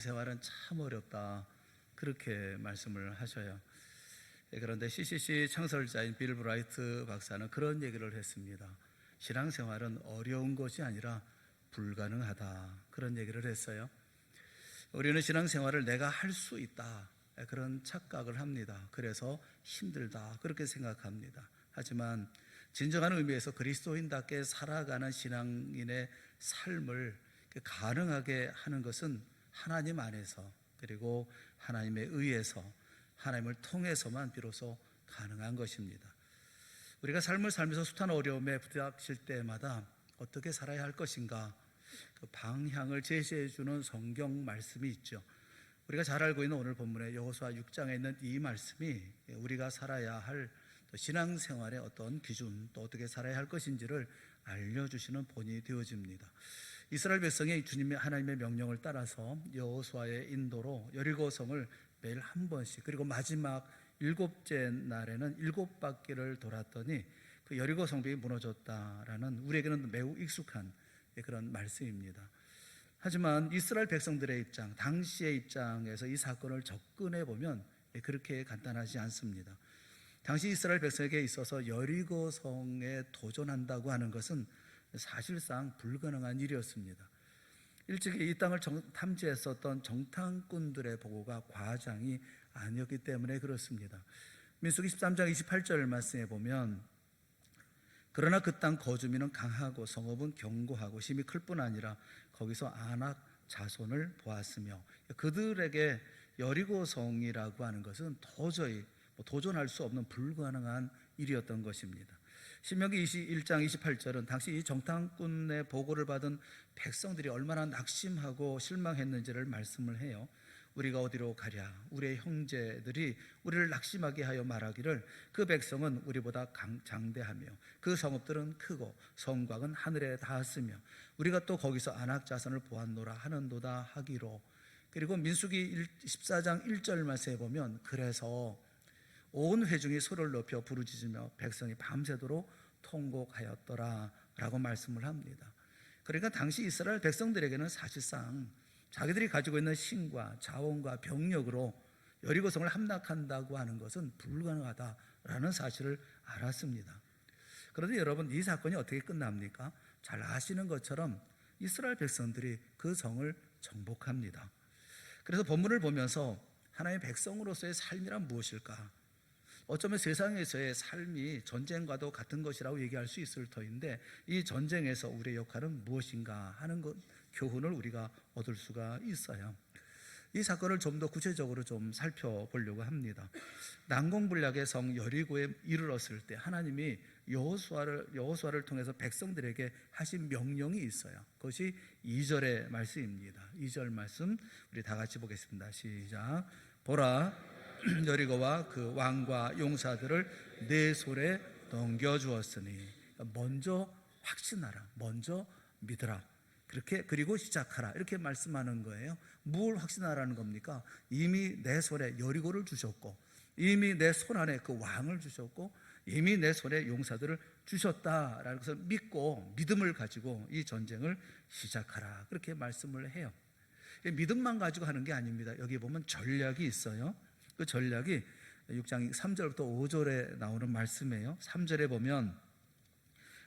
생활은 참 어렵다, 그렇게 말씀을 하셔요. 그런데 CCC 창설자인 빌 브라이트 박사는 그런 얘기를 했습니다. 신앙생활은 어려운 것이 아니라 불가능하다, 그런 얘기를 했어요. 우리는 신앙생활을 내가 할 수 있다, 그런 착각을 합니다. 그래서 힘들다, 그렇게 생각합니다. 하지만 진정한 의미에서 그리스도인답게 살아가는 신앙인의 삶을 가능하게 하는 것은 하나님 안에서, 그리고 하나님에 의해서, 하나님을 통해서만 비로소 가능한 것입니다. 우리가 삶을 살면서 숱한 어려움에 부닥칠 때마다 어떻게 살아야 할 것인가, 그 방향을 제시해 주는 성경 말씀이 있죠. 우리가 잘 알고 있는 오늘 본문의 여호수아 6장에 있는 이 말씀이 우리가 살아야 할 신앙생활의 어떤 기준, 또 어떻게 살아야 할 것인지를 알려주시는 본이 되어집니다. 이스라엘 백성이 주님의 하나님의 명령을 따라서 여호수아의 인도로 여리고성을 매일 한 번씩, 그리고 마지막 7째 날에는 7바퀴를 돌았더니 그 여리고 성벽이 무너졌다라는, 우리에게는 매우 익숙한 그런 말씀입니다. 하지만 이스라엘 백성들의 입장, 당시의 입장에서 이 사건을 접근해 보면 그렇게 간단하지 않습니다. 당시 이스라엘 백성에게 있어서 여리고성에 도전한다고 하는 것은 사실상 불가능한 일이었습니다. 일찍이 이 땅을 탐지했었던 정탐꾼들의 보고가 과장이 아니었기 때문에 그렇습니다. 민수기 13장 28절 말씀에 보면, 그러나 그 땅 거주민은 강하고 성읍은 견고하고 심히 클 뿐 아니라 거기서 아낙 자손을 보았으며, 그들에게 여리고성이라고 하는 것은 도저히 도전할 수 없는 불가능한 일이었던 것입니다. 신명기 21장 28절은 당시 이 정탐꾼의 보고를 받은 백성들이 얼마나 낙심하고 실망했는지를 말씀을 해요. 우리가 어디로 가랴? 우리의 형제들이 우리를 낙심하게 하여 말하기를 그 백성은 우리보다 장대하며 그 성읍들은 크고 성곽은 하늘에 닿았으며 우리가 또 거기서 아낙 자손을 보았노라 하는도다 하기로. 그리고 민수기 14장 1절 말씀에 보면, 그래서 온 회중이 소리를 높여 부르짖으며 백성이 밤새도록 통곡하였더라 라고 말씀을 합니다. 그러니까 당시 이스라엘 백성들에게는 사실상 자기들이 가지고 있는 힘과 자원과 병력으로 여리고성을 함락한다고 하는 것은 불가능하다라는 사실을 알았습니다. 그런데 여러분, 이 사건이 어떻게 끝납니까? 잘 아시는 것처럼 이스라엘 백성들이 그 성을 정복합니다. 그래서 본문을 보면서 하나님의 백성으로서의 삶이란 무엇일까? 어쩌면 세상에서의 삶이 전쟁과도 같은 것이라고 얘기할 수 있을 터인데, 이 전쟁에서 우리의 역할은 무엇인가 하는 것, 교훈을 우리가 얻을 수가 있어요. 이 사건을 좀 더 구체적으로 좀 살펴보려고 합니다. 난공불락의 성 여리고에 이르렀을 때 하나님이 여호수아를 통해서 백성들에게 하신 명령이 있어요. 그것이 2절의 말씀입니다. 2절 말씀 우리 다 같이 보겠습니다. 시작. 보라, 여리고와 그 왕과 용사들을 내 손에 넘겨주었으니, 먼저 확신하라, 먼저 믿으라, 그렇게, 그리고 시작하라, 이렇게 말씀하는 거예요. 뭘 확신하라는 겁니까? 이미 내 손에 여리고를 주셨고, 이미 내 손 안에 그 왕을 주셨고, 이미 내 손에 용사들을 주셨다라는 것을 믿고, 믿음을 가지고 이 전쟁을 시작하라, 그렇게 말씀을 해요. 믿음만 가지고 하는 게 아닙니다. 여기 보면 전략이 있어요. 그 전략이 6장 3절부터 5절에 나오는 말씀이에요. 3절에 보면,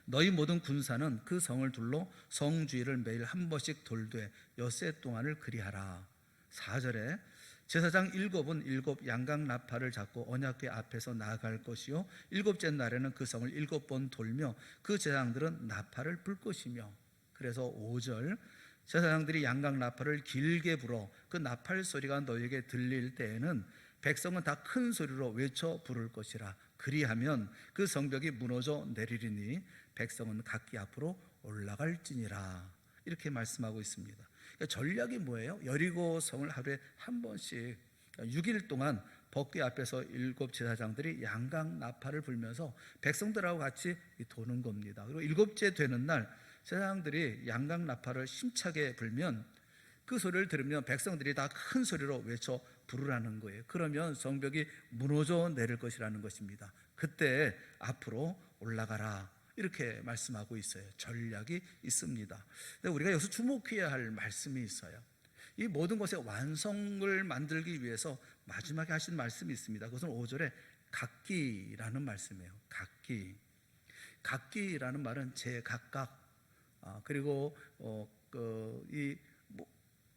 너희 모든 군사는 그 성을 둘러 성 주위를 매일 한 번씩 돌되 엿새 동안을 그리하라. 4절에 제사장 7은 7 양각 나팔을 잡고 언약궤 앞에서 나아갈 것이요 7째 날에는 그 성을 7번 돌며 그 제사장들은 나팔을 불 것이며. 그래서 5절, 제사장들이 양각 나팔을 길게 불어 그 나팔 소리가 너에게 들릴 때에는 백성은 다 큰 소리로 외쳐 부를 것이라. 그리하면 그 성벽이 무너져 내리리니 백성은 각기 앞으로 올라갈지니라. 이렇게 말씀하고 있습니다. 그러니까 전략이 뭐예요? 여리고 성을 하루에 한 번씩 6일 동안 법궤 앞에서 7 제사장들이 양각 나팔을 불면서 백성들하고 같이 도는 겁니다. 그리고 7째 되는 날 제사장들이 양각 나팔을 힘차게 불면 그 소리를 들으면 백성들이 다 큰 소리로 외쳐 부르라는 거예요. 그러면 성벽이 무너져 내릴 것이라는 것입니다. 그때 앞으로 올라가라, 이렇게 말씀하고 있어요. 전략이 있습니다. 근데 우리가 여기서 주목해야 할 말씀이 있어요. 이 모든 것의 완성을 만들기 위해서 마지막에 하신 말씀이 있습니다. 그것은 5절에 각기라는 말씀이에요. 각기라는 말은 제각각, 그리고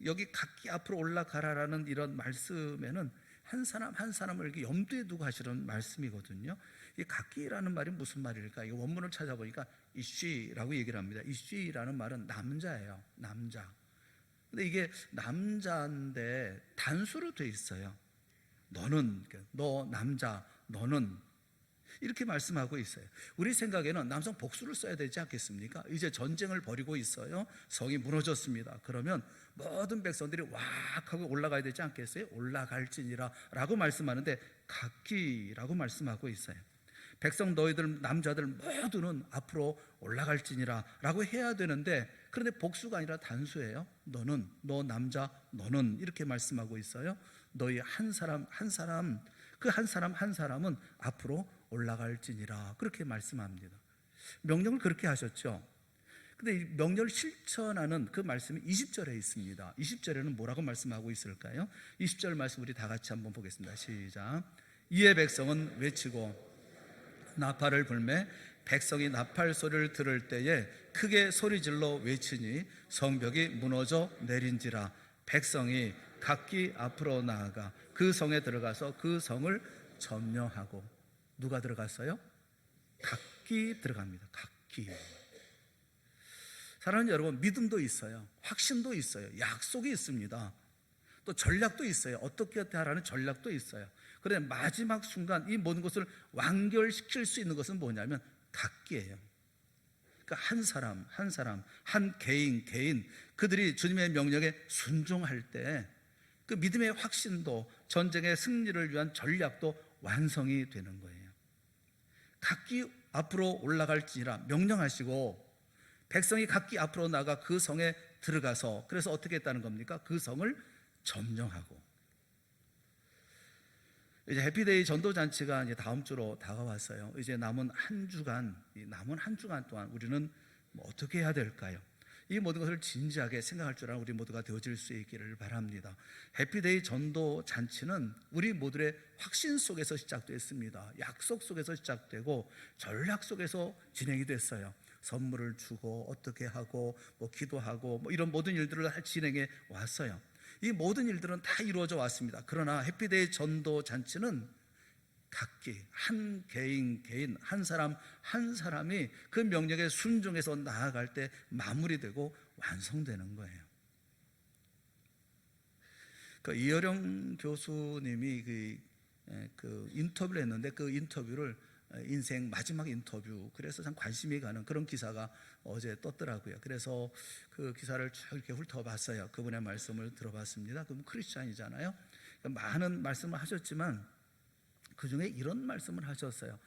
여기 각기 앞으로 올라가라라는 이런 말씀에는 한 사람 한 사람을 이렇게 염두에 두고 하시는 말씀이거든요. 이 각기라는 말이 무슨 말일까? 이 원문을 찾아보니까 이쉬라고 얘기를 합니다. 이쉬라는 말은 남자예요. 남자. 근데 이게 남자인데 단수로 돼 있어요. 너는, 너 남자, 너는, 이렇게 말씀하고 있어요. 우리 생각에는 남성 복수를 써야 되지 않겠습니까? 이제 전쟁을 벌이고 있어요. 성이 무너졌습니다. 그러면 모든 백성들이 왁 하고 올라가야 되지 않겠어요? 올라갈지니라 라고 말씀하는데 각기라고 말씀하고 있어요. 백성 너희들 남자들 모두는 앞으로 올라갈지니라 라고 해야 되는데, 그런데 복수가 아니라 단수예요. 너는, 너 남자, 너는, 이렇게 말씀하고 있어요. 너희 한 사람 한 사람, 그 한 사람 한 사람은 앞으로 올라갈지니라, 그렇게 말씀합니다. 명령을 그렇게 하셨죠. 근데 이 명령을 실천하는 그 말씀이 20절에 있습니다. 20절에는 뭐라고 말씀하고 있을까요? 20절 말씀 우리 다 같이 한번 보겠습니다. 시작. 이에 백성은 외치고 나팔을 불매 백성이 나팔 소리를 들을 때에 크게 소리질러 외치니 성벽이 무너져 내린지라. 백성이 각기 앞으로 나아가 그 성에 들어가서 그 성을 점령하고. 누가 들어갔어요? 각기 들어갑니다. 각기. 사랑하는 여러분, 믿음도 있어요. 확신도 있어요. 약속이 있습니다. 또 전략도 있어요. 어떻게 하라는 전략도 있어요. 그런데 마지막 순간 이 모든 것을 완결시킬 수 있는 것은 뭐냐면 각기예요. 그러니까 한 사람 한 사람, 한 개인 그들이 주님의 명령에 순종할 때 그 믿음의 확신도, 전쟁의 승리를 위한 전략도 완성이 되는 거예요. 각기 앞으로 올라갈지니라 명령하시고 백성이 각기 앞으로 나가 그 성에 들어가서, 그래서 어떻게 했다는 겁니까? 그 성을 점령하고. 이제 해피데이 전도잔치가 이제 다음 주로 다가왔어요. 이제 남은 한 주간 동안 우리는 어떻게 해야 될까요? 이 모든 것을 진지하게 생각할 줄 아는 우리 모두가 되어질 수 있기를 바랍니다. 해피데이 전도잔치는 우리 모두의 확신 속에서 시작됐습니다. 약속 속에서 시작되고 전략 속에서 진행이 됐어요. 선물을 주고 어떻게 하고 기도하고 이런 모든 일들을 진행해 왔어요. 이 모든 일들은 다 이루어져 왔습니다. 그러나 해피데이 전도 잔치는 각기 한 개인 한 사람 한 사람이 그 명령에 순종해서 나아갈 때 마무리되고 완성되는 거예요. 이어령 교수님이 그 인터뷰를 했는데, 그 인터뷰를 인생 마지막 인터뷰, 그래서 참 관심이 가는 그런 기사가 어제 떴더라고요. 그래서 그 기사를 쭉 이렇게 훑어봤어요. 그분의 말씀을 들어봤습니다. 그분 크리스찬이잖아요. 많은 말씀을 하셨지만 그 중에 이런 말씀을 하셨어요.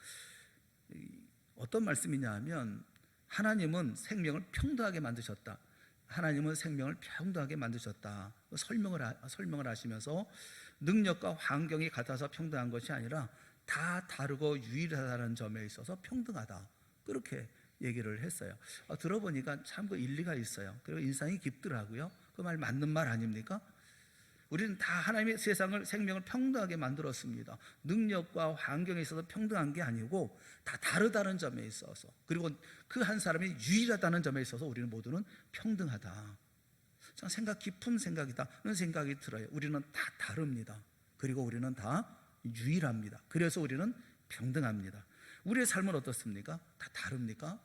어떤 말씀이냐 하면, 하나님은 생명을 평등하게 만드셨다. 하나님은 생명을 평등하게 만드셨다. 설명을 하시면서 능력과 환경이 같아서 평등한 것이 아니라 다 다르고 유일하다는 점에 있어서 평등하다, 그렇게 얘기를 했어요. 들어보니까 참 그 일리가 있어요. 그리고 인상이 깊더라고요. 그 말 맞는 말 아닙니까? 우리는 다 하나님의 세상을, 생명을 평등하게 만들었습니다. 능력과 환경에 있어서 평등한 게 아니고 다 다르다는 점에 있어서, 그리고 그 한 사람이 유일하다는 점에 있어서 우리는 모두는 평등하다. 참 생각 깊은 생각이다는 생각이 들어요. 우리는 다 다릅니다. 그리고 우리는 다 유일합니다. 그래서 우리는 평등합니다. 우리의 삶은 어떻습니까? 다 다릅니까?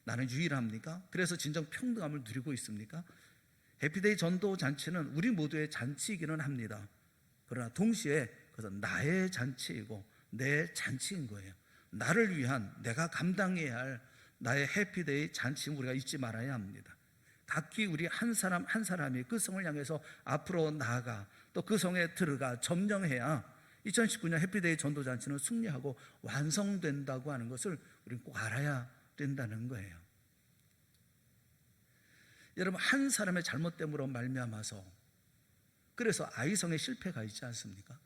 나는 유일합니까? 그래서 진정 평등함을 누리고 있습니까? 해피데이 전도 잔치는 우리 모두의 잔치이기는 합니다. 그러나 동시에 그것은 나의 잔치이고 내 잔치인 거예요. 나를 위한, 내가 감당해야 할 나의 해피데이 잔치는 우리가 잊지 말아야 합니다. 각기 우리 한 사람 한 사람이 그 성을 향해서 앞으로 나아가 또 그 성에 들어가 점령해야 2019년 해피데이 전도잔치는 승리하고 완성된다고 하는 것을 우리는 꼭 알아야 된다는 거예요. 여러분, 한 사람의 잘못됨으로 말미암아서, 그래서 아이성의 실패가 있지 않습니까?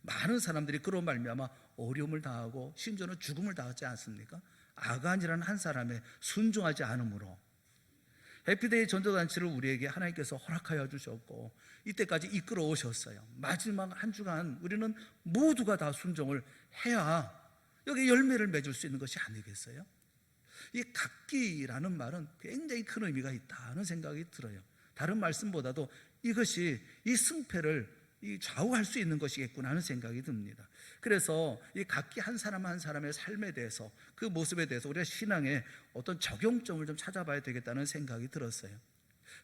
많은 사람들이 그로 말미암아 어려움을 당하고 심지어는 죽음을 당하지 않습니까? 아간이라는 한 사람의 순종하지 않음으로. 해피데이 전도잔치를 우리에게 하나님께서 허락하여 주셨고 이때까지 이끌어 오셨어요. 마지막 한 주간 우리는 모두가 다 순종을 해야 여기 열매를 맺을 수 있는 것이 아니겠어요? 이 각기라는 말은 굉장히 큰 의미가 있다는 생각이 들어요. 다른 말씀보다도 이것이 이 승패를 좌우할 수 있는 것이겠구나 하는 생각이 듭니다. 그래서 이 각기 한 사람 한 사람의 삶에 대해서, 그 모습에 대해서 우리가 신앙의 어떤 적용점을 좀 찾아봐야 되겠다는 생각이 들었어요.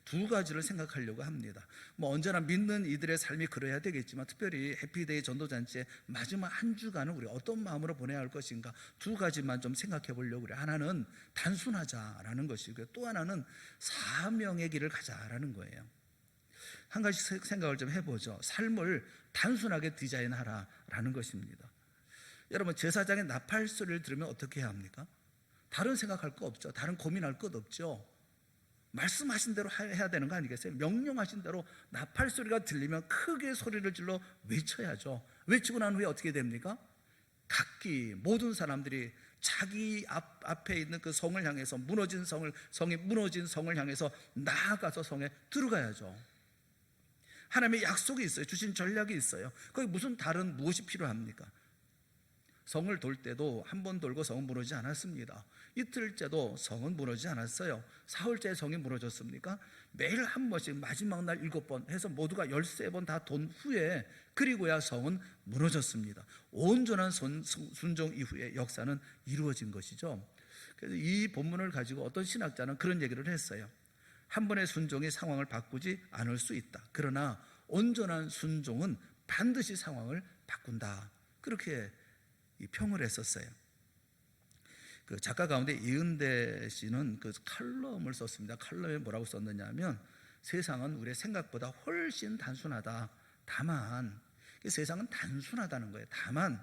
두 가지를 생각하려고 합니다. 언제나 믿는 이들의 삶이 그래야 되겠지만 특별히 해피데이 전도잔치의 마지막 한 주간을 우리 어떤 마음으로 보내야 할 것인가, 두 가지만 좀 생각해 보려고 그래요. 하나는 단순하자라는 것이고요, 또 하나는 사명의 길을 가자라는 거예요. 한 가지 생각을 좀 해보죠. 삶을 단순하게 디자인하라라는 것입니다. 여러분, 제사장의 나팔 소리를 들으면 어떻게 해야 합니까? 다른 생각할 거 없죠. 다른 고민할 것 없죠. 말씀하신 대로 해야 되는 거 아니겠어요? 명령하신 대로 나팔 소리가 들리면 크게 소리를 질러 외쳐야죠. 외치고 난 후에 어떻게 됩니까? 각기 모든 사람들이 자기 앞에 있는 그 성을 향해서 성이 무너진 성을 향해서 나아가서 성에 들어가야죠. 하나님의 약속이 있어요. 주신 전략이 있어요. 거기 무슨 다른 무엇이 필요합니까? 성을 돌 때도 한 번 돌고 성은 무너지지 않았습니다. 이틀째도 성은 무너지지 않았어요. 사흘째 성이 무너졌습니까? 매일 한 번씩 마지막 날 7번 해서 모두가 13번 다 돈 후에, 그리고야 성은 무너졌습니다. 온전한 순종 이후에 역사는 이루어진 것이죠. 그래서 이 본문을 가지고 어떤 신학자는 그런 얘기를 했어요. 한 번의 순종이 상황을 바꾸지 않을 수 있다. 그러나 온전한 순종은 반드시 상황을 바꾼다. 그렇게 평을 했었어요. 그 작가 가운데 이은대 씨는 그 칼럼을 썼습니다. 칼럼에 뭐라고 썼느냐면, 세상은 우리의 생각보다 훨씬 단순하다. 다만, 세상은 단순하다는 거예요. 다만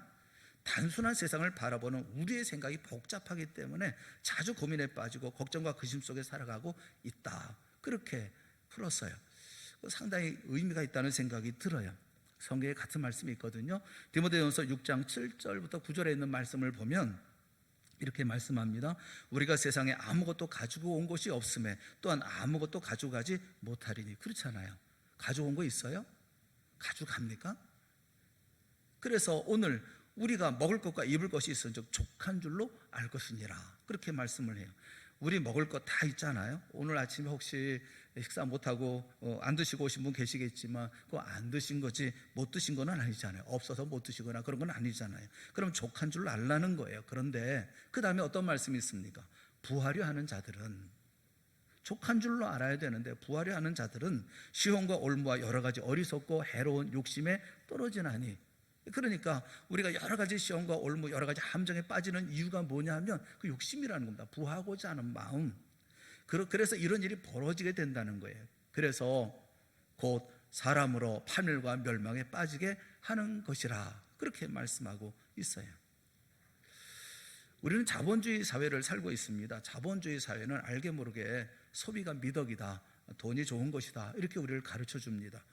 단순한 세상을 바라보는 우리의 생각이 복잡하기 때문에 자주 고민에 빠지고 걱정과 근심 속에 살아가고 있다. 그렇게 풀었어요. 상당히 의미가 있다는 생각이 들어요. 성경에 같은 말씀이 있거든요. 디모데전서 6장 7절부터 9절에 있는 말씀을 보면 이렇게 말씀합니다. 우리가 세상에 아무것도 가지고 온 것이 없음에 또한 아무것도 가져가지 못하리니. 그렇잖아요. 가져온 거 있어요? 가져갑니까? 그래서 오늘 우리가 먹을 것과 입을 것이 있은즉 족한 줄로 알 것이니라. 그렇게 말씀을 해요. 우리 먹을 것 다 있잖아요. 오늘 아침에 혹시 식사 못하고 안 드시고 오신 분 계시겠지만 그거 안 드신 거지 못 드신 건 아니잖아요. 없어서 못 드시거나 그런 건 아니잖아요. 그럼 족한 줄로 알라는 거예요. 그런데 그 다음에 어떤 말씀이 있습니까? 부하려 하는 자들은, 족한 줄로 알아야 되는데 부하려 하는 자들은 시험과 올무와 여러 가지 어리석고 해로운 욕심에 떨어지나니. 그러니까 우리가 여러 가지 시험과 올무, 여러 가지 함정에 빠지는 이유가 뭐냐 하면 그 욕심이라는 겁니다. 부하고자 하는 마음. 그래서 이런 일이 벌어지게 된다는 거예요. 그래서 곧 사람으로 파멸과 멸망에 빠지게 하는 것이라. 그렇게 말씀하고 있어요. 우리는 자본주의 사회를 살고 있습니다. 자본주의 사회는 알게 모르게 소비가 미덕이다, 돈이 좋은 것이다, 이렇게 우리를 가르쳐 줍니다.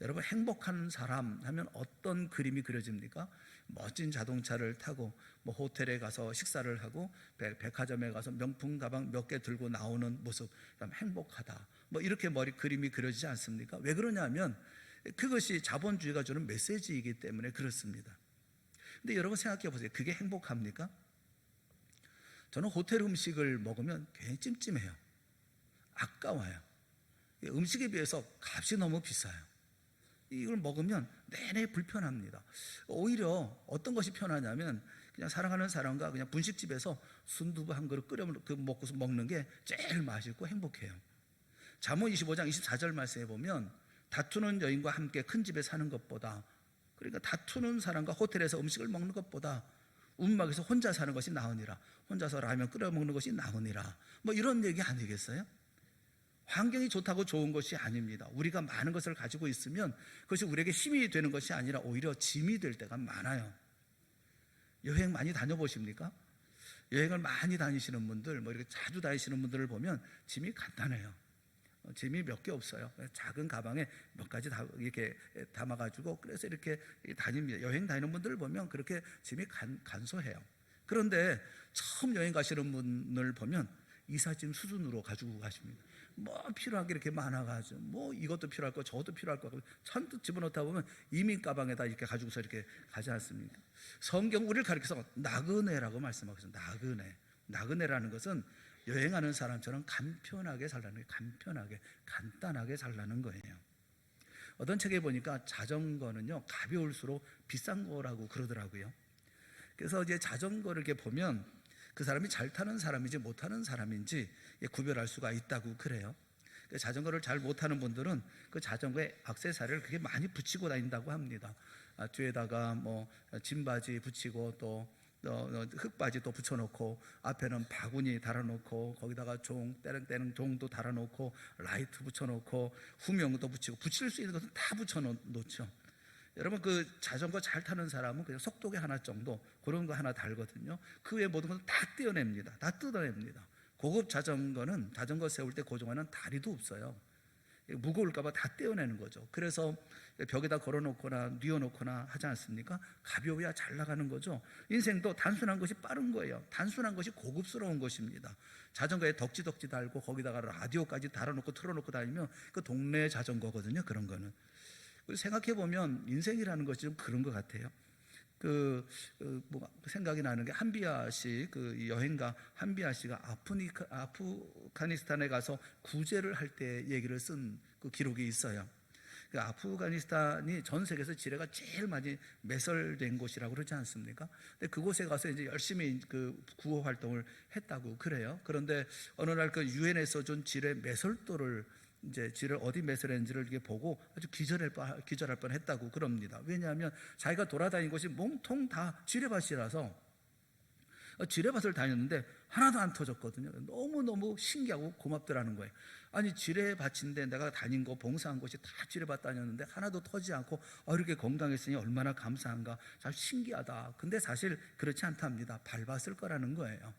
여러분, 행복한 사람 하면 어떤 그림이 그려집니까? 멋진 자동차를 타고 호텔에 가서 식사를 하고 백화점에 가서 명품 가방 몇 개 들고 나오는 모습, 그다음 행복하다, 이렇게 그림이 그려지지 않습니까? 왜 그러냐면 그것이 자본주의가 주는 메시지이기 때문에 그렇습니다. 근데 여러분 생각해 보세요. 그게 행복합니까? 저는 호텔 음식을 먹으면 굉장히 찜찜해요. 아까워요. 음식에 비해서 값이 너무 비싸요. 이걸 먹으면 내내 불편합니다. 오히려 어떤 것이 편하냐면 그냥 사랑하는 사람과 그냥 분식집에서 순두부 한 그릇 끓여 먹고서 먹는 게 제일 맛있고 행복해요. 잠언 25장 24절 말씀에 보면 다투는 여인과 함께 큰 집에 사는 것보다, 그러니까 다투는 사람과 호텔에서 음식을 먹는 것보다 움막에서 혼자 사는 것이 나으니라. 혼자서 라면 끓여 먹는 것이 나으니라. 이런 얘기 아니겠어요? 환경이 좋다고 좋은 것이 아닙니다. 우리가 많은 것을 가지고 있으면 그것이 우리에게 힘이 되는 것이 아니라 오히려 짐이 될 때가 많아요. 여행 많이 다녀보십니까? 여행을 많이 다니시는 분들, 이렇게 자주 다니시는 분들을 보면 짐이 간단해요. 짐이 몇 개 없어요. 작은 가방에 몇 가지 이렇게 담아가지고 그래서 이렇게 다닙니다. 여행 다니는 분들을 보면 그렇게 짐이 간소해요. 그런데 처음 여행 가시는 분을 보면 이삿짐 수준으로 가지고 가십니다. 뭐 필요한 게 이렇게 많아가지고 뭐 이것도 필요할 거 저것도 필요할 거 잔뜩 집어넣다 보면 이민 가방에다 이렇게 가지고서 이렇게 가지 않습니까? 성경 우리를 가리켜서 나그네라고 말씀하고 있어요. 나그네라는 것은 여행하는 사람처럼 간편하게 살라는 거예요. 간편하게 간단하게 살라는 거예요. 어떤 책에 보니까 자전거는요 가벼울수록 비싼 거라고 그러더라고요. 그래서 이제 자전거를 이렇게 보면 그 사람이 잘 타는 사람인지 못 타는 사람인지 구별할 수가 있다고 그래요. 자전거를 잘 못 타는 분들은 그 자전거에 액세서리를 그렇게 많이 붙이고 다닌다고 합니다. 뒤에다가 뭐 진바지 붙이고 또 흙바지 또 붙여놓고 앞에는 바구니 달아놓고 거기다가 종 떼릉떼릉 종도 달아놓고 라이트 붙여놓고 후명도 붙이고 붙일 수 있는 것은 다 붙여놓죠. 여러분 그 자전거 잘 타는 사람은 그냥 속도계 하나 정도 그런 거 하나 달거든요. 그 외에 모든 것은 다 떼어냅니다. 다 뜯어냅니다. 고급 자전거는 자전거 세울 때 고정하는 다리도 없어요. 무거울까봐 다 떼어내는 거죠. 그래서 벽에다 걸어놓거나 뉘어놓거나 하지 않습니까? 가벼워야 잘 나가는 거죠. 인생도 단순한 것이 빠른 거예요. 단순한 것이 고급스러운 것입니다. 자전거에 덕지덕지 달고 거기다가 라디오까지 달아놓고 틀어놓고 다니면 그 동네 자전거거든요. 그런 거는. 생각해보면 인생이라는 것이 좀 그런 것 같아요. 생각이 나는 게 한비아 씨, 그 여행가 한비아 씨가 아프가니스탄에 가서 구제를 할 때 얘기를 쓴 그 기록이 있어요. 그 아프가니스탄이 전 세계에서 지뢰가 제일 많이 매설된 곳이라고 그러지 않습니까? 근데 그곳에 가서 이제 열심히 그 구호 활동을 했다고 그래요. 그런데 어느 날 그 유엔에서 준 지뢰 매설도를 이제 지를 어디 매설했는지를 이렇게 보고 아주 기절할 뻔 했다고 그럽니다. 왜냐하면 자기가 돌아다닌 곳이 몸통 다 지뢰밭이라서 지뢰밭을 다녔는데 하나도 안 터졌거든요. 너무너무 신기하고 고맙더라는 거예요. 아니 지뢰밭인데 내가 다닌 거 봉사한 곳이 다 지뢰밭 다녔는데 하나도 터지지 않고 이렇게 건강했으니 얼마나 감사한가. 참 신기하다. 근데 사실 그렇지 않답니다. 밟았을 거라는 거예요.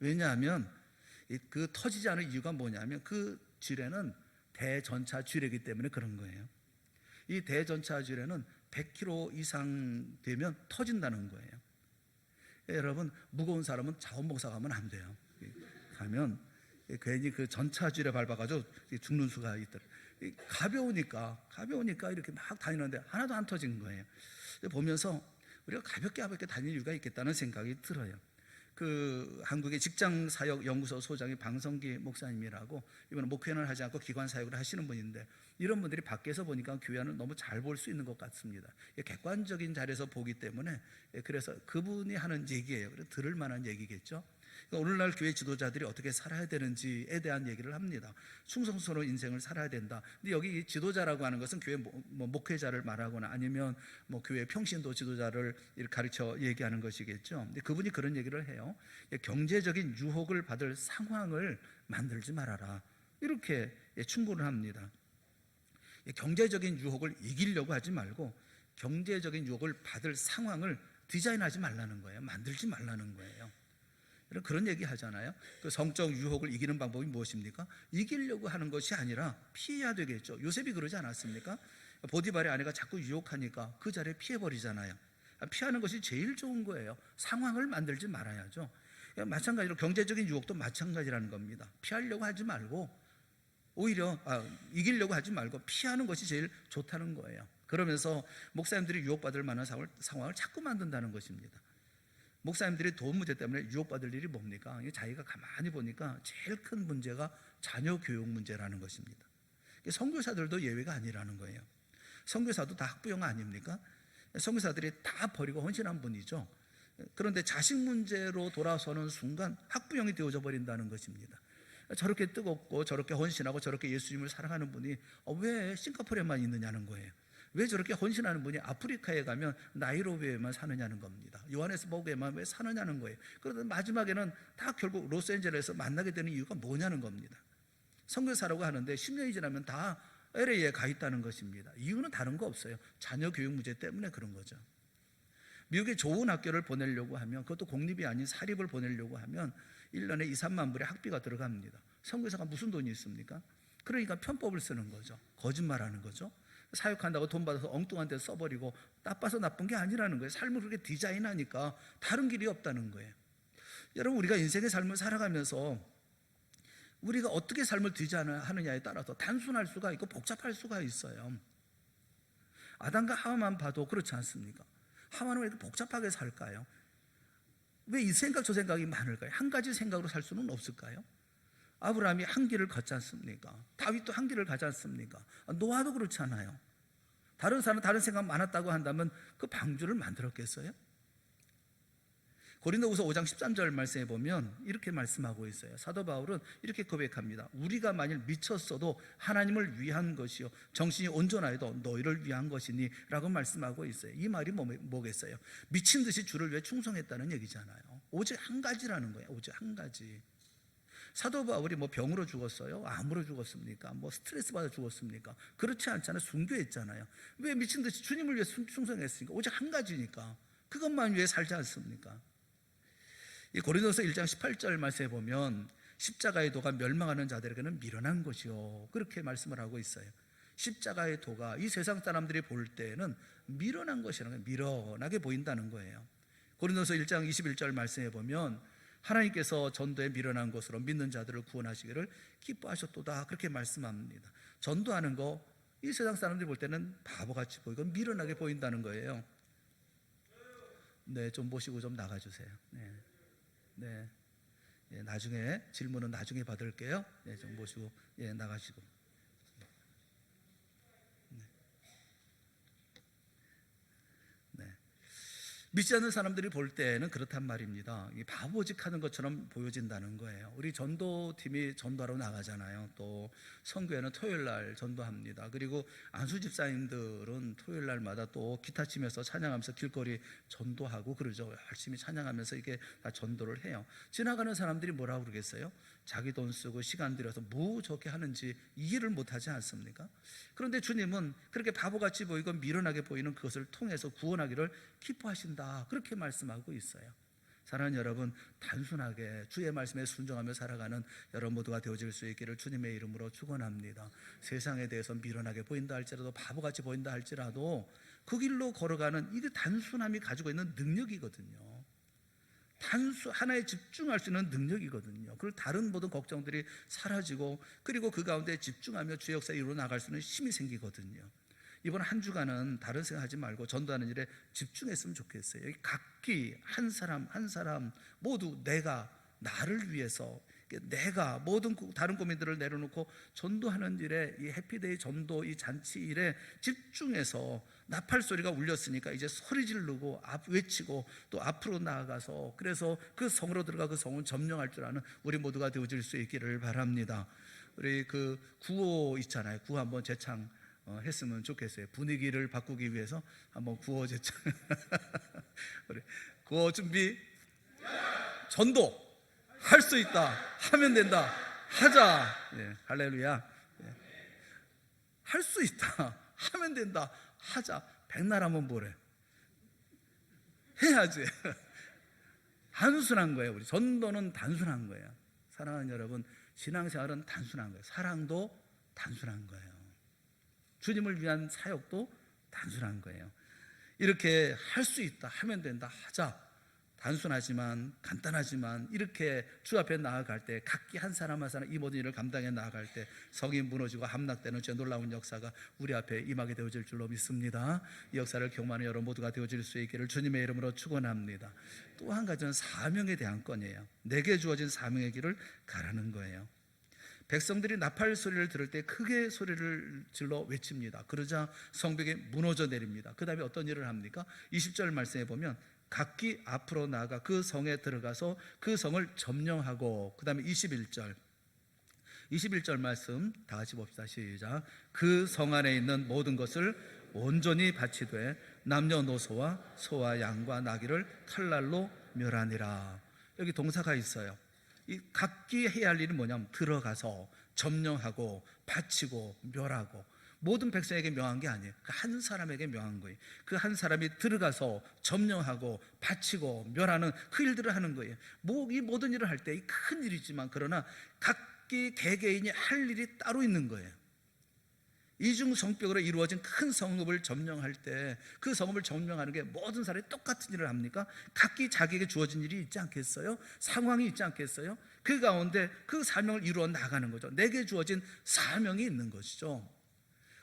왜냐하면 그 터지지 않은 이유가 뭐냐면 그 지뢰는 대전차 지뢰이기 때문에 그런 거예요. 이 대전차 지뢰는 100km 이상 되면 터진다는 거예요. 여러분 무거운 사람은 자원봉사 가면 안 돼요. 가면 괜히 그 전차 지뢰 밟아가지고 죽는 수가 있더라고요. 가벼우니까 이렇게 막 다니는데 하나도 안 터진 거예요. 보면서 우리가 가볍게 다닐 이유가 있겠다는 생각이 들어요. 그 한국의 직장사역연구소 소장이 방성기 목사님이라고 이번에 목회는 하지 않고 기관사역을 하시는 분인데 이런 분들이 밖에서 보니까 교회 안을 너무 잘 볼 수 있는 것 같습니다. 객관적인 자리에서 보기 때문에 그래서 그분이 하는 얘기예요. 그래서 들을 만한 얘기겠죠. 오늘날 교회 지도자들이 어떻게 살아야 되는지에 대한 얘기를 합니다. 충성스러운 인생을 살아야 된다. 근데 여기 지도자라고 하는 것은 교회 목회자를 말하거나 아니면 교회 평신도 지도자를 가르쳐 얘기하는 것이겠죠. 근데 그분이 그런 얘기를 해요. 경제적인 유혹을 받을 상황을 만들지 말아라. 이렇게 충고를 합니다. 경제적인 유혹을 이기려고 하지 말고 경제적인 유혹을 받을 상황을 디자인하지 말라는 거예요. 만들지 말라는 거예요. 그런 얘기 하잖아요. 그 성적 유혹을 이기는 방법이 무엇입니까? 이기려고 하는 것이 아니라 피해야 되겠죠. 요셉이 그러지 않았습니까? 보디발의 아내가 자꾸 유혹하니까 그 자리에 피해버리잖아요. 피하는 것이 제일 좋은 거예요. 상황을 만들지 말아야죠. 마찬가지로 경제적인 유혹도 마찬가지라는 겁니다. 피하려고 하지 말고 오히려 이기려고 하지 말고 피하는 것이 제일 좋다는 거예요. 그러면서 목사님들이 유혹받을 만한 상황을 자꾸 만든다는 것입니다. 목사님들이 돈 문제 때문에 유혹받을 일이 뭡니까? 자기가 가만히 보니까 제일 큰 문제가 자녀 교육 문제라는 것입니다. 선교사들도 예외가 아니라는 거예요. 선교사도 다 학부형 아닙니까? 선교사들이 다 버리고 헌신한 분이죠. 그런데 자식 문제로 돌아서는 순간 학부형이 되어져 버린다는 것입니다. 저렇게 뜨겁고 저렇게 헌신하고 저렇게 예수님을 사랑하는 분이 왜 싱가포르에만 있느냐는 거예요. 왜 저렇게 헌신하는 분이 아프리카에 가면 나이로비에만 사느냐는 겁니다. 요하네스버그에만 왜 사느냐는 거예요. 그런데 마지막에는 다 결국 로스앤젤레스에서 만나게 되는 이유가 뭐냐는 겁니다. 선교사라고 하는데 10년이 지나면 다 LA에 가 있다는 것입니다. 이유는 다른 거 없어요. 자녀 교육 문제 때문에 그런 거죠. 미국에 좋은 학교를 보내려고 하면 그것도 공립이 아닌 사립을 보내려고 하면 1년에 2, 3만 불의 학비가 들어갑니다. 선교사가 무슨 돈이 있습니까? 그러니까 편법을 쓰는 거죠. 거짓말하는 거죠. 사역한다고 돈 받아서 엉뚱한 데 써버리고 나빠서 나쁜 게 아니라는 거예요. 삶을 그렇게 디자인하니까 다른 길이 없다는 거예요. 여러분 우리가 인생의 삶을 살아가면서 우리가 어떻게 삶을 하느냐에 따라서 단순할 수가 있고 복잡할 수가 있어요. 아담과 하와만 봐도 그렇지 않습니까? 하와는 왜 이렇게 복잡하게 살까요? 왜 이 생각 저 생각이 많을까요? 한 가지 생각으로 살 수는 없을까요? 아브라함이 한 길을 걷지 않습니까? 다윗도 한 길을 가지 않습니까? 노아도 그렇잖아요. 다른 사람 다른 생각 많았다고 한다면 그 방주를 만들었겠어요? 고린도후서 5장 13절 말씀에 보면 이렇게 말씀하고 있어요. 사도 바울은 이렇게 고백합니다. 우리가 만일 미쳤어도 하나님을 위한 것이요 정신이 온전하여도 너희를 위한 것이니 라고 말씀하고 있어요. 이 말이 뭐겠어요? 미친 듯이 주를 위해 충성했다는 얘기잖아요. 오직 한 가지라는 거예요. 오직 한 가지. 사도 바울이 뭐 병으로 죽었어요? 암으로 죽었습니까? 뭐 스트레스 받아 죽었습니까? 그렇지 않잖아요. 순교했잖아요. 왜 미친 듯이 주님을 위해 충성했으니까? 오직 한 가지니까. 그것만 위해 살지 않습니까? 이 고린도서 1장 18절 말씀에 보면 십자가의 도가 멸망하는 자들에게는 미련한 것이요 그렇게 말씀을 하고 있어요. 십자가의 도가 이 세상 사람들이 볼 때에는 미련한 것이라는 거예요. 미련하게 보인다는 거예요. 고린도서 1장 21절 말씀에 보면 하나님께서 전도에 미련한 것으로 믿는 자들을 구원하시기를 기뻐하셨도다 그렇게 말씀합니다. 전도하는 거 이 세상 사람들이 볼 때는 바보같이 보이고 미련하게 보인다는 거예요. 네, 좀 보시고 좀 나가주세요. 네. 예, 나중에 질문은 나중에 받을게요. 네, 좀 보시고 나가시고. 믿지 않는 사람들이 볼 때는 그렇단 말입니다. 이 바보짓하는 것처럼 보여진다는 거예요. 우리 전도팀이 전도하러 나가잖아요. 또 선교회는 토요일 날 전도합니다. 그리고 안수 집사님들은 토요일 날마다 또 기타 치면서 찬양하면서 길거리 전도하고 그러죠. 열심히 찬양하면서 이게 다 전도를 해요. 지나가는 사람들이 뭐라고 그러겠어요? 자기 돈 쓰고 시간 들여서 뭐 저렇게 하는지 이해를 못하지 않습니까? 그런데 주님은 그렇게 바보같이 보이고 미련하게 보이는 그것을 통해서 구원하기를 기뻐하신다 그렇게 말씀하고 있어요. 사랑하는 여러분, 단순하게 주의 말씀에 순종하며 살아가는 여러분 모두가 되어질 수 있기를 주님의 이름으로 축원합니다. 세상에 대해서 미련하게 보인다 할지라도 바보같이 보인다 할지라도 그 길로 걸어가는 이게 단순함이 가지고 있는 능력이거든요. 하나에 집중할 수 있는 능력이거든요. 그리고 다른 모든 걱정들이 사라지고 그리고 그 가운데 집중하며 주의 역사에 이루어 나갈 수 있는 힘이 생기거든요. 이번 한 주간은 다른 생각하지 말고 전도하는 일에 집중했으면 좋겠어요. 각기 한 사람 한 사람 모두 나를 위해서 내가 모든 다른 고민들을 내려놓고 전도하는 일에 이 해피데이 전도 이 잔치 일에 집중해서 나팔 소리가 울렸으니까 이제 소리 지르고 외치고 또 앞으로 나아가서 그래서 그 성으로 들어가 그 성을 점령할 줄 아는 우리 모두가 되어질 수 있기를 바랍니다. 우리 그 구호 있잖아요. 구호 한번 재창 했으면 좋겠어요. 분위기를 바꾸기 위해서 한번 구호 재창. 우리 구호 준비. 전도 할 수 있다. 하면 된다. 하자. 할렐루야. 할 수 있다. 하면 된다. 하자. 백날 한번 보래. 해야지. 단순한 거예요. 우리 전도는 단순한 거예요. 사랑하는 여러분, 신앙생활은 단순한 거예요. 사랑도 단순한 거예요. 주님을 위한 사역도 단순한 거예요. 이렇게 할 수 있다. 하면 된다. 하자. 단순하지만 간단하지만 이렇게 주 앞에 나아갈 때 각기 한 사람 한 사람 이 모든 일을 감당해 나아갈 때 성이 무너지고 함락되는 제 놀라운 역사가 우리 앞에 임하게 되어질 줄로 믿습니다. 이 역사를 경험하는 여러분 모두가 되어질 수 있기를 주님의 이름으로 축원합니다. 또 한 가지는 사명에 대한 건이에요. 내게 주어진 사명의 길을 가라는 거예요. 백성들이 나팔 소리를 들을 때 크게 소리를 질러 외칩니다. 그러자 성벽이 무너져 내립니다. 그 다음에 어떤 일을 합니까? 20절 말씀에 보면 각기 앞으로 나아가 그 성에 들어가서 그 성을 점령하고 그 다음에 21절 말씀 다 같이 봅시다. 시작. 그 성 안에 있는 모든 것을 온전히 바치되 남녀노소와 소와 양과 나귀를 칼날로 멸하니라. 여기 동사가 있어요. 이 각기 해야 할 일이 뭐냐면 들어가서 점령하고 바치고 멸하고 모든 백성에게 명한 게 아니에요. 그 한 사람에게 명한 거예요. 그 한 사람이 들어가서 점령하고 바치고 멸하는 그 일들을 하는 거예요. 이 모든 일을 할 때 이 큰 일이지만 그러나 각기 개개인이 할 일이 따로 있는 거예요. 이중 성벽으로 이루어진 큰 성읍을 점령할 때 그 성읍을 점령하는 게 모든 사람이 똑같은 일을 합니까? 각기 자기에게 주어진 일이 있지 않겠어요? 상황이 있지 않겠어요? 그 가운데 그 사명을 이루어 나가는 거죠. 내게 주어진 사명이 있는 것이죠.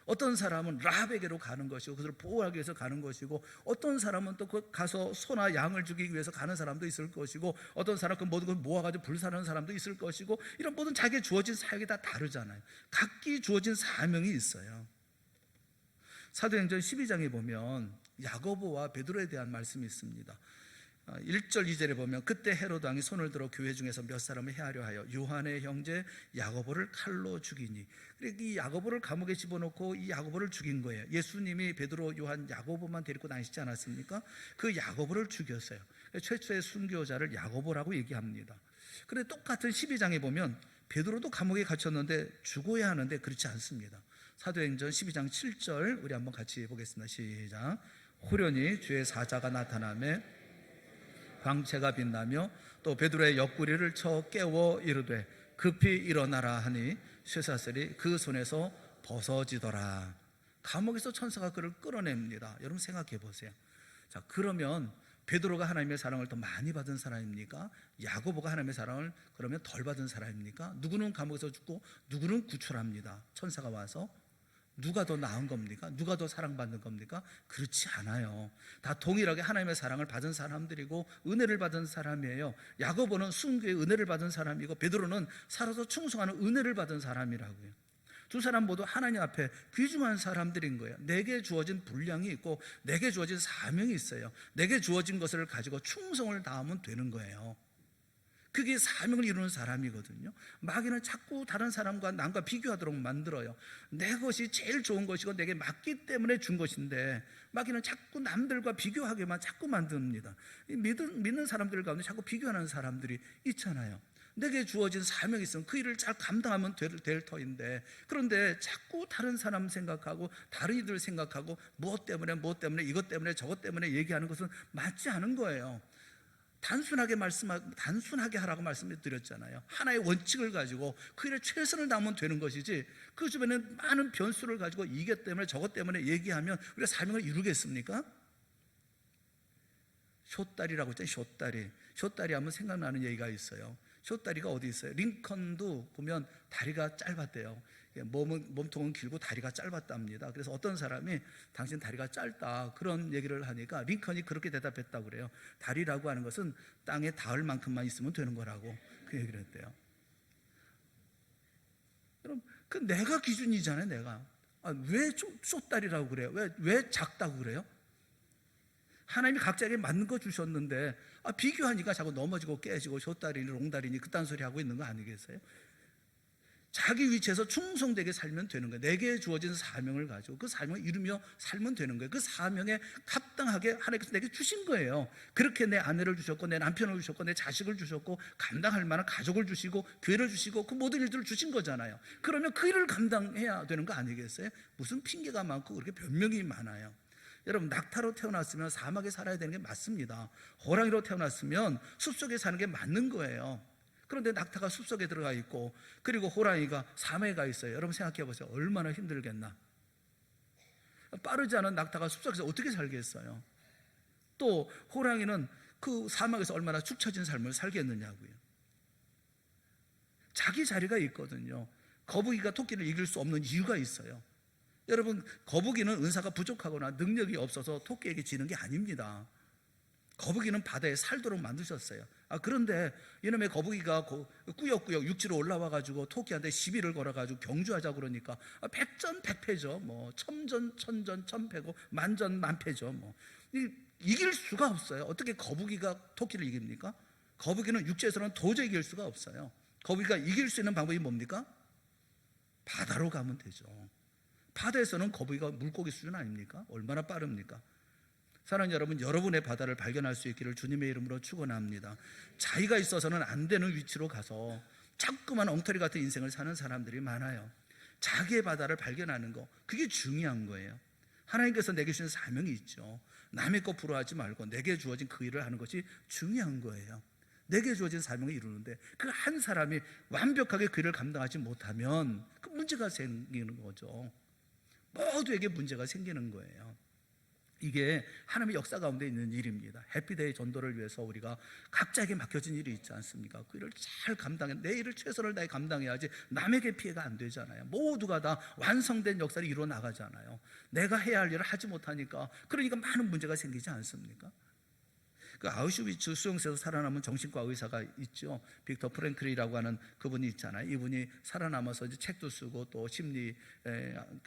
어떤 사람은 라합에게로 가는 것이고 그들을 보호하기 위해서 가는 것이고, 어떤 사람은 또 가서 소나 양을 죽이기 위해서 가는 사람도 있을 것이고, 어떤 사람은 그 모든 걸 모아가지고 불사르는 사람도 있을 것이고, 이런 모든 자기의 주어진 사역이 다 다르잖아요. 각기 주어진 사명이 있어요. 사도행전 12장에 보면 야고보와 베드로에 대한 말씀이 있습니다. 1절 2절에 보면 그때 헤로드 왕이 손을 들어 교회 중에서 몇 사람을 해하려 하여 요한의 형제 야고보를 칼로 죽이니, 이 야고보를 감옥에 집어넣고 이 야고보를 죽인 거예요. 예수님이 베드로, 요한, 야고보만 데리고 다니시지 않았습니까? 그 야고보를 죽였어요. 최초의 순교자를 야고보라고 얘기합니다. 그런데 똑같은 12장에 보면 베드로도 감옥에 갇혔는데 죽어야 하는데 그렇지 않습니다. 사도행전 12장 7절 우리 한번 같이 보겠습니다. 시작. 호련히 주의 사자가 나타나매 광채가 빛나며 또 베드로의 옆구리를 쳐 깨워 이르되 급히 일어나라 하니 쇠사슬이 그 손에서 벗어지더라. 감옥에서 천사가 그를 끌어냅니다. 여러분 생각해 보세요. 자, 그러면 베드로가 하나님의 사랑을 더 많이 받은 사람입니까? 야고보가 하나님의 사랑을 그러면 덜 받은 사람입니까? 누구는 감옥에서 죽고 누구는 구출합니다. 천사가 와서. 누가 더 나은 겁니까? 누가 더 사랑받는 겁니까? 그렇지 않아요. 다 동일하게 하나님의 사랑을 받은 사람들이고 은혜를 받은 사람이에요. 야고보는 순교의 은혜를 받은 사람이고 베드로는 살아서 충성하는 은혜를 받은 사람이라고요. 두 사람 모두 하나님 앞에 귀중한 사람들인 거예요. 내게 주어진 분량이 있고 내게 주어진 사명이 있어요. 내게 주어진 것을 가지고 충성을 다하면 되는 거예요. 그게 사명을 이루는 사람이거든요. 마귀는 자꾸 다른 사람과 남과 비교하도록 만들어요. 내 것이 제일 좋은 것이고 내게 맞기 때문에 준 것인데 마귀는 자꾸 남들과 비교하게만 자꾸 만듭니다. 믿는 사람들 가운데 자꾸 비교하는 사람들이 있잖아요. 내게 주어진 사명이 있으면 그 일을 잘 감당하면 될 터인데, 그런데 자꾸 다른 사람 생각하고 다른 이들 생각하고 무엇 때문에 이것 때문에 저것 때문에 얘기하는 것은 맞지 않은 거예요. 단순하게 하라고 말씀을 드렸잖아요. 하나의 원칙을 가지고 그 일에 최선을 다하면 되는 것이지, 그 주변에 많은 변수를 가지고 이것 때문에 저것 때문에 얘기하면 우리가 사명을 이루겠습니까? 쇼다리라고 했잖아요. 쇼다리 하면 생각나는 얘기가 있어요. 쇼다리가 어디 있어요? 링컨도 보면 다리가 짧았대요. 몸통은 길고 다리가 짧았답니다. 그래서 어떤 사람이 당신 다리가 짧다 그런 얘기를 하니까 링컨이 그렇게 대답했다고 그래요. 다리라고 하는 것은 땅에 닿을 만큼만 있으면 되는 거라고 그 얘기를 했대요. 그럼 그 내가 기준이잖아요. 내가 왜 쇼다리라고 그래요? 왜 작다고 그래요? 하나님이 각자에게 맞는 거 주셨는데 비교하니까 자꾸 넘어지고 깨지고 쇼다리니 롱다리니 그딴 소리 하고 있는 거 아니겠어요? 자기 위치에서 충성되게 살면 되는 거예요. 내게 주어진 사명을 가지고 그 사명을 이루며 살면 되는 거예요. 그 사명에 합당하게 하나님께서 내게 주신 거예요. 그렇게 내 아내를 주셨고 내 남편을 주셨고 내 자식을 주셨고 감당할 만한 가족을 주시고 교회를 주시고 그 모든 일들을 주신 거잖아요. 그러면 그 일을 감당해야 되는 거 아니겠어요? 무슨 핑계가 많고 그렇게 변명이 많아요. 여러분, 낙타로 태어났으면 사막에 살아야 되는 게 맞습니다. 호랑이로 태어났으면 숲속에 사는 게 맞는 거예요. 그런데 낙타가 숲속에 들어가 있고 그리고 호랑이가 사막에 가 있어요. 여러분 생각해 보세요. 얼마나 힘들겠나. 빠르지 않은 낙타가 숲속에서 어떻게 살겠어요? 또 호랑이는 그 사막에서 얼마나 축 처진 삶을 살겠느냐고요. 자기 자리가 있거든요. 거북이가 토끼를 이길 수 없는 이유가 있어요. 여러분, 거북이는 은사가 부족하거나 능력이 없어서 토끼에게 지는 게 아닙니다. 거북이는 바다에 살도록 만드셨어요. 그런데 이놈의 거북이가 꾸역꾸역 육지로 올라와가지고 토끼한테 시비를 걸어가지고 경주하자고 그러니까 백전백패죠. 뭐 첨전 천전 천패고 만전 만패죠. 뭐 이길 수가 없어요. 어떻게 거북이가 토끼를 이깁니까? 거북이는 육지에서는 도저히 이길 수가 없어요. 거북이가 이길 수 있는 방법이 뭡니까? 바다로 가면 되죠. 바다에서는 거북이가 물고기 수준 아닙니까? 얼마나 빠릅니까? 사랑하는 여러분, 여러분의 바다를 발견할 수 있기를 주님의 이름으로 축원합니다. 자기가 있어서는 안 되는 위치로 가서 자꾸만 엉터리 같은 인생을 사는 사람들이 많아요. 자기의 바다를 발견하는 거, 그게 중요한 거예요. 하나님께서 내게 주신 사명이 있죠. 남의 것 부러워하지 말고 내게 주어진 그 일을 하는 것이 중요한 거예요. 내게 주어진 사명을 이루는데 그 한 사람이 완벽하게 그 일을 감당하지 못하면 그 문제가 생기는 거죠. 모두에게 문제가 생기는 거예요. 이게 하나님의 역사 가운데 있는 일입니다. 해피데이 전도를 위해서 우리가 각자에게 맡겨진 일이 있지 않습니까? 그 일을 잘 감당해, 내 일을 최선을 다해 감당해야지 남에게 피해가 안 되잖아요. 모두가 다 완성된 역사를 이루어 나가잖아요. 내가 해야 할 일을 하지 못하니까, 그러니까 많은 문제가 생기지 않습니까? 그 아우슈비츠 수용소에서 살아남은 정신과 의사가 있죠. 빅터 프랭클이라고 하는 그분이 있잖아요. 이분이 살아남아서 이제 책도 쓰고 또 심리학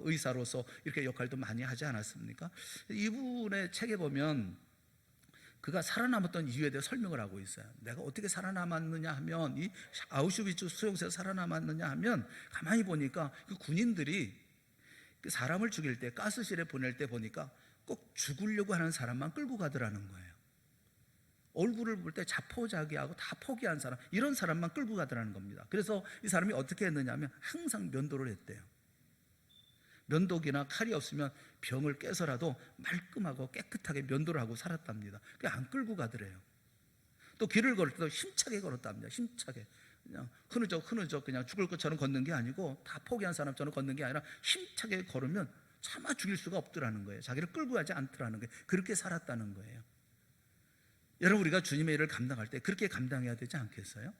의사로서 이렇게 역할도 많이 하지 않았습니까? 이분의 책에 보면 그가 살아남았던 이유에 대해 설명을 하고 있어요. 내가 어떻게 살아남았느냐 하면, 이 아우슈비츠 수용소에서 살아남았느냐 하면, 가만히 보니까 그 군인들이 그 사람을 죽일 때, 가스실에 보낼 때 보니까 꼭 죽으려고 하는 사람만 끌고 가더라는 거예요. 얼굴을 볼 때 자포자기하고 다 포기한 사람, 이런 사람만 끌고 가더라는 겁니다. 그래서 이 사람이 어떻게 했느냐 하면 항상 면도를 했대요. 면도기나 칼이 없으면 병을 깨서라도 말끔하고 깨끗하게 면도를 하고 살았답니다. 그냥 안 끌고 가더래요. 또 길을 걸을 때도 힘차게 걸었답니다. 힘차게. 그냥 흐느적 그냥 죽을 것처럼 걷는 게 아니고, 다 포기한 사람처럼 걷는 게 아니라 힘차게 걸으면 차마 죽일 수가 없더라는 거예요. 자기를 끌고 가지 않더라는 거예요. 그렇게 살았다는 거예요. 여러분, 우리가 주님의 일을 감당할 때 그렇게 감당해야 되지 않겠어요?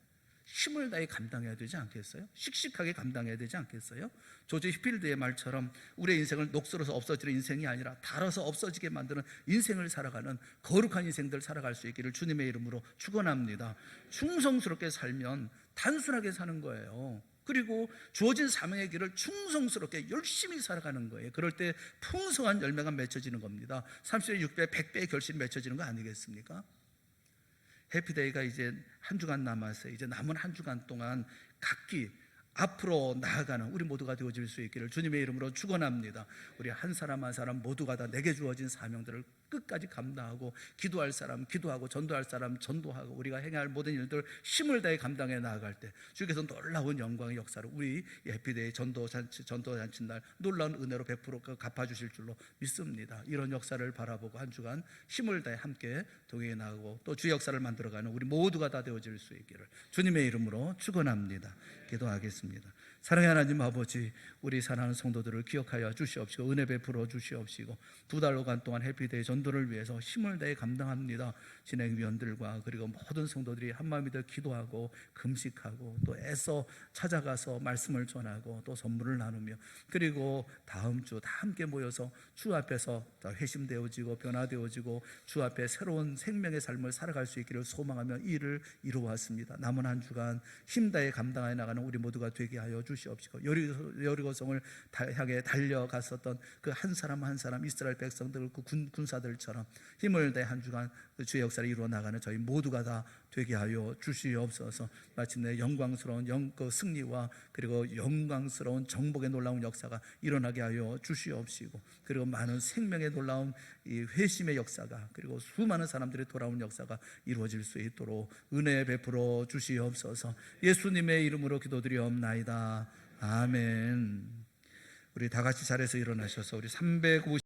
힘을 다해 감당해야 되지 않겠어요? 씩씩하게 감당해야 되지 않겠어요? 조지 히필드의 말처럼 우리의 인생을 녹슬어서 없어지는 인생이 아니라 닳아서 없어지게 만드는 인생을 살아가는 거룩한 인생들 살아갈 수 있기를 주님의 이름으로 축원합니다. 충성스럽게 살면 단순하게 사는 거예요. 그리고 주어진 사명의 길을 충성스럽게 열심히 살아가는 거예요. 그럴 때 풍성한 열매가 맺혀지는 겁니다. 30배, 6배, 100배의 결실이 맺혀지는 거 아니겠습니까? 해피데이가 이제 한 주간 남았어요. 이제 남은 한 주간 동안 각기 앞으로 나아가는 우리 모두가 되어질 수 있기를 주님의 이름으로 축원합니다. 우리 한 사람 한 사람 모두가 다 내게 주어진 사명들을 끝까지 감당하고, 기도할 사람 기도하고, 전도할 사람 전도하고, 우리가 행해야 할 모든 일들 힘을 다해 감당해 나아갈 때 주께서 놀라운 영광의 역사를 우리 해피데이 전도잔치 날 놀라운 은혜로 베풀어 갚아주실 줄로 믿습니다. 이런 역사를 바라보고 한 주간 힘을 다해 함께 동행해 나가고 또 주 역사를 만들어가는 우리 모두가 다 되어질 수 있기를 주님의 이름으로 축원합니다. 기도하겠습니다. 사랑의 하나님 아버지, 우리 사랑하는 성도들을 기억하여 주시옵시고 은혜 베풀어 주시옵시고, 2달간 동안 해피데이 전도를 위해서 힘을 다해 감당합니다. 진행위원들과 그리고 모든 성도들이 한마음이 되어 기도하고 금식하고 또 애써 찾아가서 말씀을 전하고 또 선물을 나누며, 그리고 다음 주 다 함께 모여서 주 앞에서 회심되어지고 변화되어지고 주 앞에 새로운 생명의 삶을 살아갈 수 있기를 소망하며 이 일을 이루어왔습니다. 남은 한 주간 힘다해 감당해 나가는 우리 모두가 되게 하여 주시옵시고, 여리고성을 향해 달려갔었던 그 한 사람 한 사람 이스라엘 백성들, 그 군사들처럼 힘을 다해 한 주간 주의 역사를 이루어 나가는 저희 모두가 다 되게 하여 주시옵소서. 마침내 영광스러운 그 승리와 그리고 영광스러운 정복의 놀라운 역사가 일어나게 하여 주시옵시고, 그리고 많은 생명의 놀라운 이 회심의 역사가, 그리고 수많은 사람들이 돌아온 역사가 이루어질 수 있도록 은혜 베풀어 주시옵소서. 예수님의 이름으로 기도드리옵나이다. 아멘. 우리 다 같이 자리에서 일어나셔서 우리 350